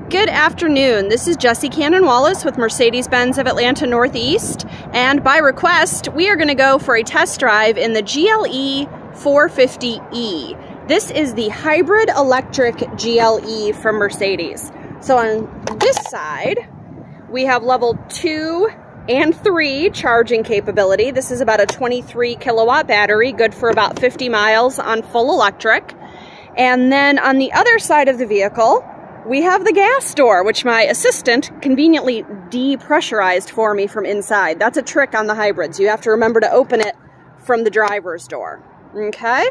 Good afternoon. This is Jessie Cannon-Wallace with Mercedes-Benz of Atlanta Northeast, and by request, we are going to go for a test drive in the GLE450e. This is the hybrid electric GLE from Mercedes. So on this side, we have level 2 and 3 charging capability. This is about a 23 kilowatt battery, good for about 50 miles on full electric. And then on the other side of the vehicle, we have the gas door, which my assistant conveniently depressurized for me from inside. That's a trick on the hybrids. You have to remember to open it from the driver's door. Okay?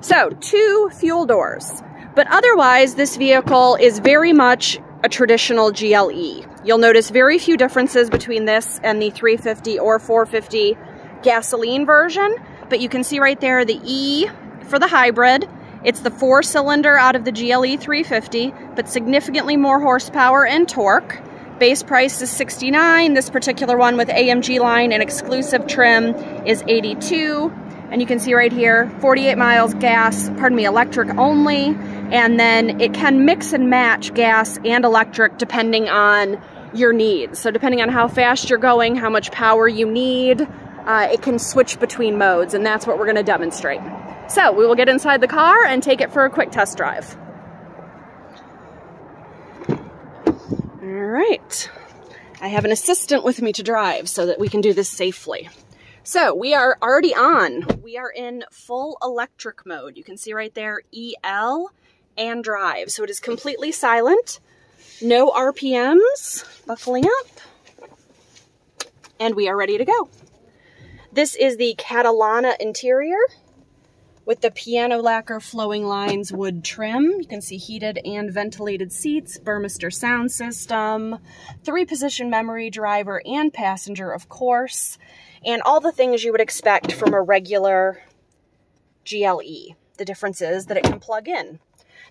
So, 2 fuel doors. But otherwise, this vehicle is very much a traditional GLE. You'll notice very few differences between this and the 350 or 450 gasoline version. But you can see right there the E for the hybrid. It's the 4-cylinder out of the GLE450, but significantly more horsepower and torque. Base price is $69. This particular one with AMG line and exclusive trim is $82. And you can see right here, 48 miles electric only. And then it can mix and match gas and electric depending on your needs. So depending on how fast you're going, how much power you need, it can switch between modes, and that's what we're going to demonstrate. So we will get inside the car and take it for a quick test drive. All right. I have an assistant with me to drive so that we can do this safely. So we are already on. We are in full electric mode. You can see right there, EL and drive. So it is completely silent. No RPMs. Buckling up. And we are ready to go. This is the Catalana interior with the piano lacquer flowing lines wood trim. You can see heated and ventilated seats, Burmester sound system, 3-position memory, driver and passenger, of course, and all the things you would expect from a regular GLE. The difference is that it can plug in.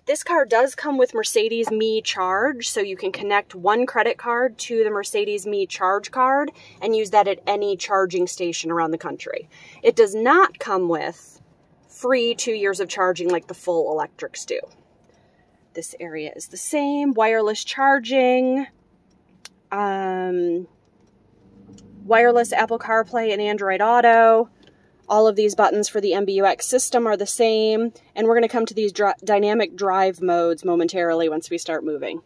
This car does come with Mercedes Me Charge, so you can connect one credit card to the Mercedes Me Charge card and use that at any charging station around the country. It does not come with free 2 years of charging like the full electrics do. This area is the same. Wireless charging, wireless Apple CarPlay and Android Auto. All of these buttons for the MBUX system are the same. And we're going to come to these dynamic drive modes momentarily once we start moving.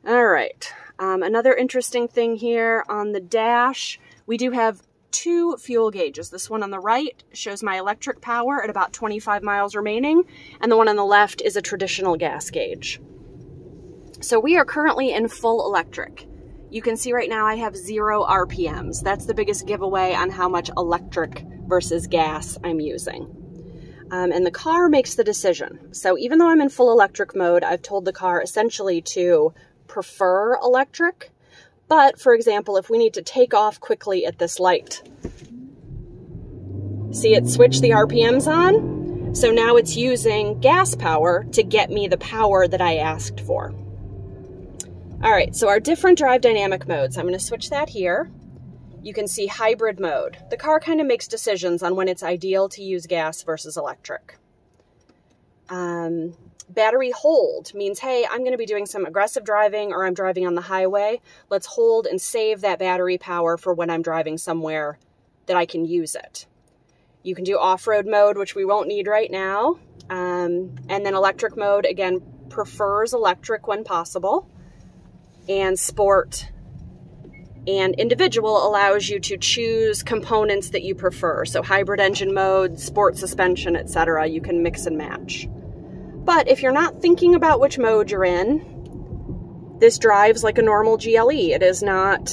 All right. Another interesting thing here on the dash, we do have 2 fuel gauges. This one on the right shows my electric power at about 25 miles remaining, and the one on the left is a traditional gas gauge. So we are currently in full electric. You can see right now I have 0 RPMs. That's the biggest giveaway on how much electric versus gas I'm using. And the car makes the decision. So even though I'm in full electric mode, I've told the car essentially to prefer electric. But, for example, if we need to take off quickly at this light, see it switch the RPMs on? So now it's using gas power to get me the power that I asked for. All right, so our different drive dynamic modes. I'm going to switch that here. You can see hybrid mode. The car kind of makes decisions on when it's ideal to use gas versus electric. Battery hold means, hey, I'm going to be doing some aggressive driving or I'm driving on the highway. Let's hold and save that battery power for when I'm driving somewhere that I can use it. You can do off-road mode, which we won't need right now. And then electric mode, again, prefers electric when possible. And sport and individual allows you to choose components that you prefer. So hybrid engine mode, sport suspension, etc. You can mix and match. But if you're not thinking about which mode you're in, this drives like a normal GLE. It is not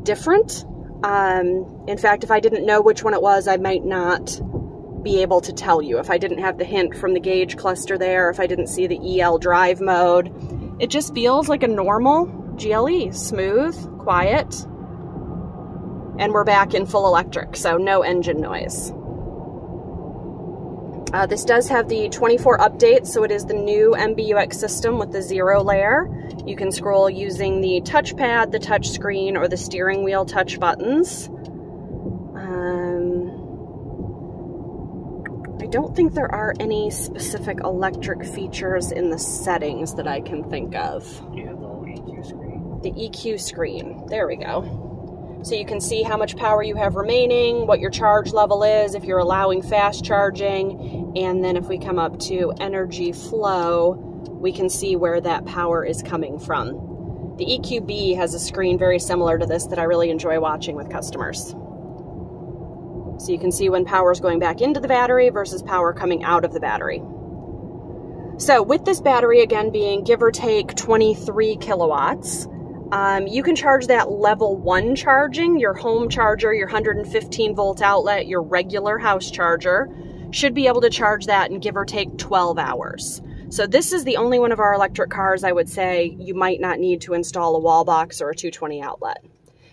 different. In fact, if I didn't know which one it was, I might not be able to tell you. If I didn't have the hint from the gauge cluster there, if I didn't see the EL drive mode, it just feels like a normal GLE. Smooth, quiet, and we're back in full electric, so no engine noise. This does have the 24 updates, so it is the new MBUX system with the 0 layer. You can scroll using the touchpad, the touch screen, or the steering wheel touch buttons. I don't think there are any specific electric features in the settings that I can think of. You have the little EQ screen. The EQ screen. There we go. So you can see how much power you have remaining, what your charge level is, if you're allowing fast charging, and then if we come up to energy flow, we can see where that power is coming from. The EQB has a screen very similar to this that I really enjoy watching with customers. So you can see when power is going back into the battery versus power coming out of the battery. So with this battery, again, being give or take 23 kilowatts, you can charge that level 1 charging, your home charger, your 115 volt outlet, your regular house charger, should be able to charge that in give or take 12 hours. So this is the only one of our electric cars I would say you might not need to install a wall box or a 220 outlet.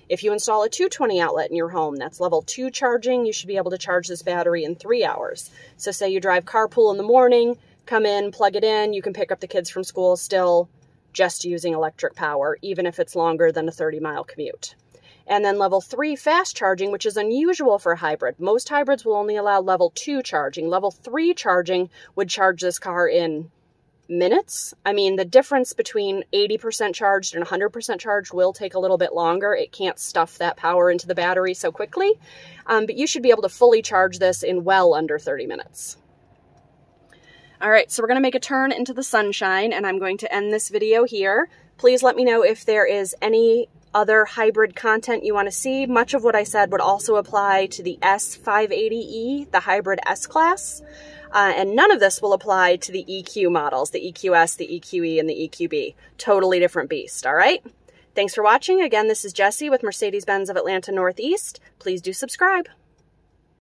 If you install a 220 outlet in your home, that's level 2 charging, you should be able to charge this battery in 3 hours. So say you drive carpool in the morning, come in, plug it in, you can pick up the kids from school still just using electric power, even if it's longer than a 30-mile commute. And then level 3 fast charging, which is unusual for a hybrid. Most hybrids will only allow level 2 charging. Level 3 charging would charge this car in minutes. I mean, the difference between 80% charged and 100% charged will take a little bit longer. It can't stuff that power into the battery so quickly, but you should be able to fully charge this in well under 30 minutes. All right, so we're going to make a turn into the sunshine, and I'm going to end this video here. Please let me know if there is any other hybrid content you want to see. Much of what I said would also apply to the S580e, the hybrid S-Class. And none of this will apply to the EQ models, the EQS, the EQE, and the EQB. Totally different beast, all right? Thanks for watching. Again, this is Jessie with Mercedes-Benz of Atlanta Northeast. Please do subscribe.